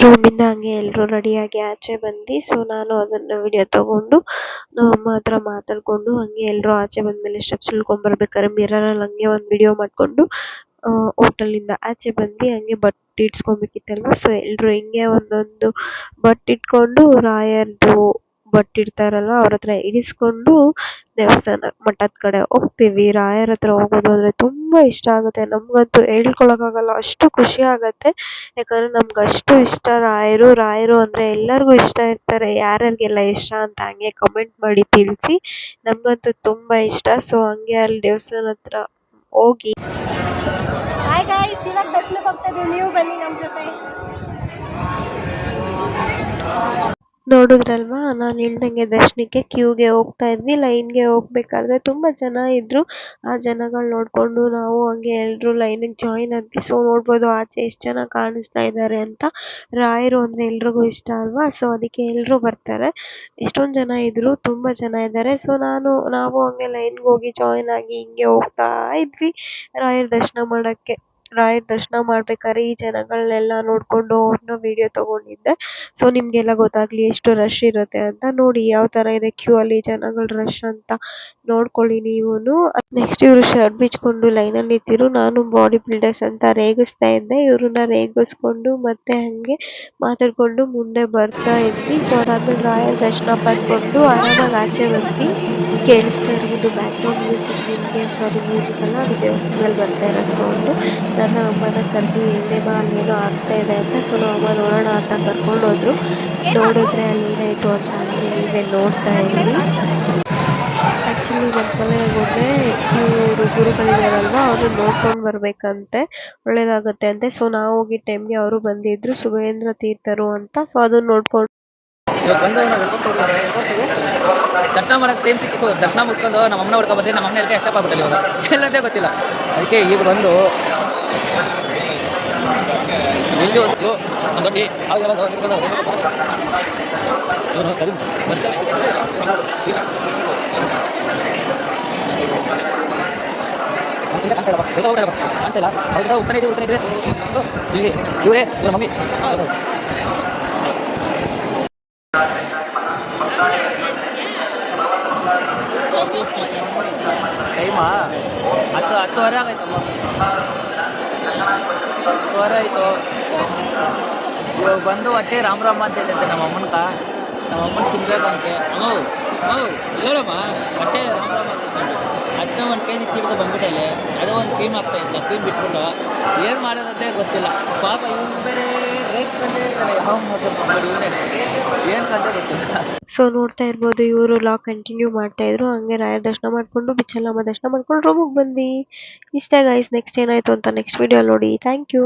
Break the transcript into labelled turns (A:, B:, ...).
A: ರೂಮಿಂದ ಹಂಗೆ ಎಲ್ಲರೂ ರೆಡಿಯಾಗಿ ಆಚೆ ಬಂದು ಸೊ ನಾನು ಅದನ್ನ ವಿಡಿಯೋ ತಗೊಂಡು ನಮ್ಮ ಹತ್ರ ಮಾತಾಡ್ಕೊಂಡು ಹಂಗೆ ಎಲ್ಲರೂ ಆಚೆ ಬಂದ್ಮೇಲೆ ಸ್ಟೆಪ್ಸ್ ಇಳ್ಕೊಂಡ್ ಮಿರರಲ್ಲಿ ಹಂಗೆ ಒಂದು ವಿಡಿಯೋ ಮಾಡ್ಕೊಂಡು ಹೋಟೆಲಿಂದ ಆಚೆ ಬಂದು ಹಂಗೆ ಬಟ್ಟೆ ಇಡ್ಸ್ಕೊಬೇಕಿತ್ತಲ್ವ ಸೊ ಎಲ್ಲರೂ ಹಿಂಗೆ ಒಂದೊಂದು ಬಟ್ಟೆ ಇಟ್ಕೊಂಡು ರಾಯರ್ದು ಬಟ್ಟೆ ಇಡ್ತಾರಲ್ವ ಅವ್ರ ಹತ್ರ ಇಡಿಸ್ಕೊಂಡು ದೇವಸ್ಥಾನ ಮಠದ ಕಡೆ ಹೋಗ್ತೀವಿ. ರಾಯರ ಹತ್ರ ಹೋಗೋದು ಅಂದ್ರೆ ತುಂಬಾ ಇಷ್ಟ ಆಗುತ್ತೆ. ನಮ್ಗಂತೂ ಹೇಳ್ಕೊಳಕ್ಕಾಗಲ್ಲ, ಅಷ್ಟು ಖುಷಿ ಆಗತ್ತೆ. ಯಾಕಂದ್ರೆ ನಮ್ಗೆ ಅಷ್ಟು ಇಷ್ಟ ರಾಯರು ಅಂದ್ರೆ ಎಲ್ಲರಿಗೂ ಇಷ್ಟ ಇರ್ತಾರೆ. ಯಾರ್ಯಾರಿಗೆಲ್ಲ ಇಷ್ಟ ಅಂತ ಹಂಗೆ ಕಮೆಂಟ್ ಮಾಡಿ ತಿಳಿಸಿ. ನಮ್ಗಂತೂ ತುಂಬಾ ಇಷ್ಟ. ಸೊ ಹಂಗೆ ಅಲ್ಲಿ ದೇವಸ್ಥಾನ ಹತ್ರ ಹೋಗಿ
B: ಹಾಯ್ ಗಾಯ್ಸ್, ಇವಾಗ ದರ್ಶನಕ್ಕೆ ಹೋಗ್ತಾ ಇದೀವಿ, ನೀವು ಬನ್ನಿ ನಮ್ಮ ಜೊತೆ.
A: ನೋಡಿದ್ರಲ್ವಾ, ನಾನು ಹೇಳ್ದಂಗೆ ದರ್ಶನಕ್ಕೆ ಕ್ಯೂಗೆ ಹೋಗ್ತಾ ಇದ್ವಿ. ಲೈನ್ಗೆ ಹೋಗ್ಬೇಕಾದ್ರೆ ತುಂಬಾ ಜನ ಇದ್ರು. ಆ ಜನಗಳು ನೋಡ್ಕೊಂಡು ನಾವು ಹಂಗೆ ಎಲ್ರು ಲೈನಿಗೆ ಜಾಯಿನ್ ಆದ್ವಿ. ಸೊ ನೋಡ್ಬೋದು ಆಚೆ ಎಷ್ಟು ಜನ ಕಾಣಿಸ್ತಾ ಇದ್ದಾರೆ ಅಂತ. ರಾಯರು ಅಂದ್ರೆ ಎಲ್ರಿಗೂ ಇಷ್ಟ ಅಲ್ವಾ, ಸೊ ಅದಕ್ಕೆ ಎಲ್ರು ಬರ್ತಾರೆ. ಎಷ್ಟೊಂದ್ ಜನ ಇದ್ರು, ತುಂಬಾ ಜನ ಇದ್ದಾರೆ. ಸೊ ನಾವು ಹಂಗೆ ಲೈನ್ಗೆ ಹೋಗಿ ಜಾಯಿನ್ ಆಗಿ ಹಿಂಗೆ ಹೋಗ್ತಾ ಇದ್ವಿ ರಾಯರ ದರ್ಶನ ಮಾಡಕ್ಕೆ. ರಾಯರ ದರ್ಶನ ಮಾಡ್ಬೇಕಾದ್ರೆ ಈ ಜನಗಳನ್ನೆಲ್ಲ ನೋಡ್ಕೊಂಡು ಅವ್ರನ್ನ ವಿಡಿಯೋ ತಗೊಂಡಿದ್ದೆ. ಸೊ ನಿಮ್ಗೆಲ್ಲ ಗೊತ್ತಾಗ್ಲಿ ಎಷ್ಟು ರಶ್ ಇರುತ್ತೆ ಅಂತ. ನೋಡಿ ಯಾವ ತರ ಇದೆ ಕ್ಯೂ ಅಲ್ಲಿ ಜನಗಳ ರಶ್ ಅಂತ ನೋಡ್ಕೊಳ್ಳಿ ನೀವುನು. ನೆಕ್ಸ್ಟ್ ಇವರು ಶರ್ಟ್ ಬಿಚ್ಕೊಂಡು ಲೈನ್ ಅಲ್ಲಿ ನಿಂತಿರು. ನಾನು ಬಾಡಿ ಬಿಲ್ಡರ್ಸ್ ಅಂತ ರೇಗಿಸ್ತಾ ಇದ್ದೆ. ಇವ್ರನ್ನ ರೇಗಿಸ್ಕೊಂಡು ಮತ್ತೆ ಹಂಗೆ ಮಾತಾಡ್ಕೊಂಡು ಮುಂದೆ ಬರ್ತಾ ಇದ್ವಿ. ಸೊ ಅದಾದ್ಮೇಲೆ ರಾಯರ ದರ್ಶನ ಪಡ್ಕೊಂಡು ಆರಾಮಾಗಿ ಆಚೆ ಬಂದ್ವಿ. ಕೇಳಿಸ್ತಾ ಇರ್ಬೋದು ಬ್ಯಾಕ್ ಗ್ರೌಂಡ್ ಮ್ಯೂಸಿಕ್ ನಿಮ್ಗೆ. ಸಾರಿ, ಮ್ಯೂಸಿಕ್ ಅಲ್ಲ, ಅದು ದೇವಸ್ಥಾನದಲ್ಲಿ ಬರ್ತಾ ಇರೋ ಸೌಂಡ್. ನನ್ನ ಅಮ್ಮನ ಕರ್ದಿ ಹಿಂದೆ ಬಾ, ಅಲ್ಲೇನೋ ಆಗ್ತಾ ಇದೆ ಅಂತ. ಸೊ ನಮ್ಮ ಅಮ್ಮ ನೋಡೋಣ ಅಂತ ಕರ್ಕೊಂಡು ಹೋದ್ರು. ನೋಡಿದ್ರೆ ಅಲ್ಲಿ ಏನಾಯ್ತು ಅಂತ ಹಂಗೆ ನೀವೇ ನೋಡ್ತಾ ಇರಿ. ಆಕ್ಚುಲಿ ಮಂತ್ರಾಲಯಕ್ಕೆ ಹೋದ್ರೆ ಇವರು ಗುರುಗಳಿದಾರಲ್ವಾ, ಅವ್ರು ನೋಡ್ಕೊಂಡು ಬರ್ಬೇಕಂತೆ, ಒಳ್ಳೇದಾಗತ್ತೆ ಅಂತೆ. ಸೊ ನಾವು ಹೋಗಿ ಟೈಮ್ಗೆ ಅವರು ಬಂದಿದ್ರು, ಸುಬೇಂದ್ರ ತೀರ್ಥರು ಅಂತ. ಸೊ ಅದನ್ನ ನೋಡ್ಕೊಂಡು
C: ದರ್ಶನ ಮಾಡಕ್ಕೆ ಟೈಮ್ ಸಿಕ್ಕಿತ್ತು. ದರ್ಶನ ಮುಗಿಸ್ಕೊಂಡು ನಮ್ಮ ಅಮ್ಮನ ಹುಡ್ಕೊ ಬಂದು ನಮ್ಮ ಅಮ್ಮನ ಎಲ್ಲ ಎಷ್ಟಪ್ಪ ಆಗ್ಬಿಟ್ಟಲ್ಲ ಇವಾಗ, ಎಲ್ಲಂದೇ ಗೊತ್ತಿಲ್ಲ. ಅದಕ್ಕೆ ಈಗ ಬಂದು ಇಲ್ಲಿ ಒಂದು ದೊಡ್ಡ ಕಾಣಿಸ್ತಾ ಇಲ್ಲ. ಅವ್ರಿಗೆ ಉಪ್ಪನೇ ಇದ್ರೆ ಇಲ್ಲಿ ಇವರೇ ಇವ್ರ ಮಮ್ಮಿ. ಟೈಮಾ 10:30 ಆಗೈತಮ್ಮ, 10:30 ಆಯಿತು. ಇವಾಗ ಬಂದು ಹೊಟ್ಟೆ ರಾಮ್ ಅಂತ ಹೇಳ್ತಂತೆ ನಮ್ಮ ಅಮ್ಮನ ತಿನ್ಬೇಕಂತೆ. ಹೇಳಮ್ಮ, ಹೊಟ್ಟೆ ರಾಮ್ ಅಂತ ಅಷ್ಟೇ ಒಂದು ಕೆಜಿ ತಿರ್ಗ ಬಂದ್ಬಿಟ್ಟಲ್ಲಿ. ಅದೋ ಒಂದು ಕ್ರೀಮ್ ಆಗ್ತಾ ಇತ್ತು, ಕ್ರೀಮ್ ಬಿಟ್ಬಿಟ್ಟು ಏನು ಮಾಡೋದಂತೆ ಗೊತ್ತಿಲ್ಲ. ಪಾಪ ಇವ್ನು ಬೇರೆ ರೇಚ್ಕೊಂಡೇ ಇರ್ತಾನೆ, ಯಾವ ಮಾಡೋದು ಏನು ಕಂತ ಗೊತ್ತಿಲ್ಲ.
A: ಸೊ ನೋಡ್ತಾ ಇರ್ಬೋದು ಇವರು ಲಾಗ್ ಕಂಟಿನ್ಯೂ ಮಾಡ್ತಾ ಇದ್ರು. ಹಂಗೆ ರಾಯರ ದರ್ಶನ ಮಾಡ್ಕೊಂಡು ಬಿಚ್ಚಲಮ್ಮ ದರ್ಶನ ಮಾಡ್ಕೊಂಡು ರೂಮಿಗೆ ಬಂದ್ವಿ. ಇಷ್ಟ ಗೈಸ್. ನೆಕ್ಸ್ಟ್ ಏನಾಯ್ತು ಅಂತ ನೆಕ್ಸ್ಟ್ ವಿಡಿಯೋ ನೋಡಿ. Thank you.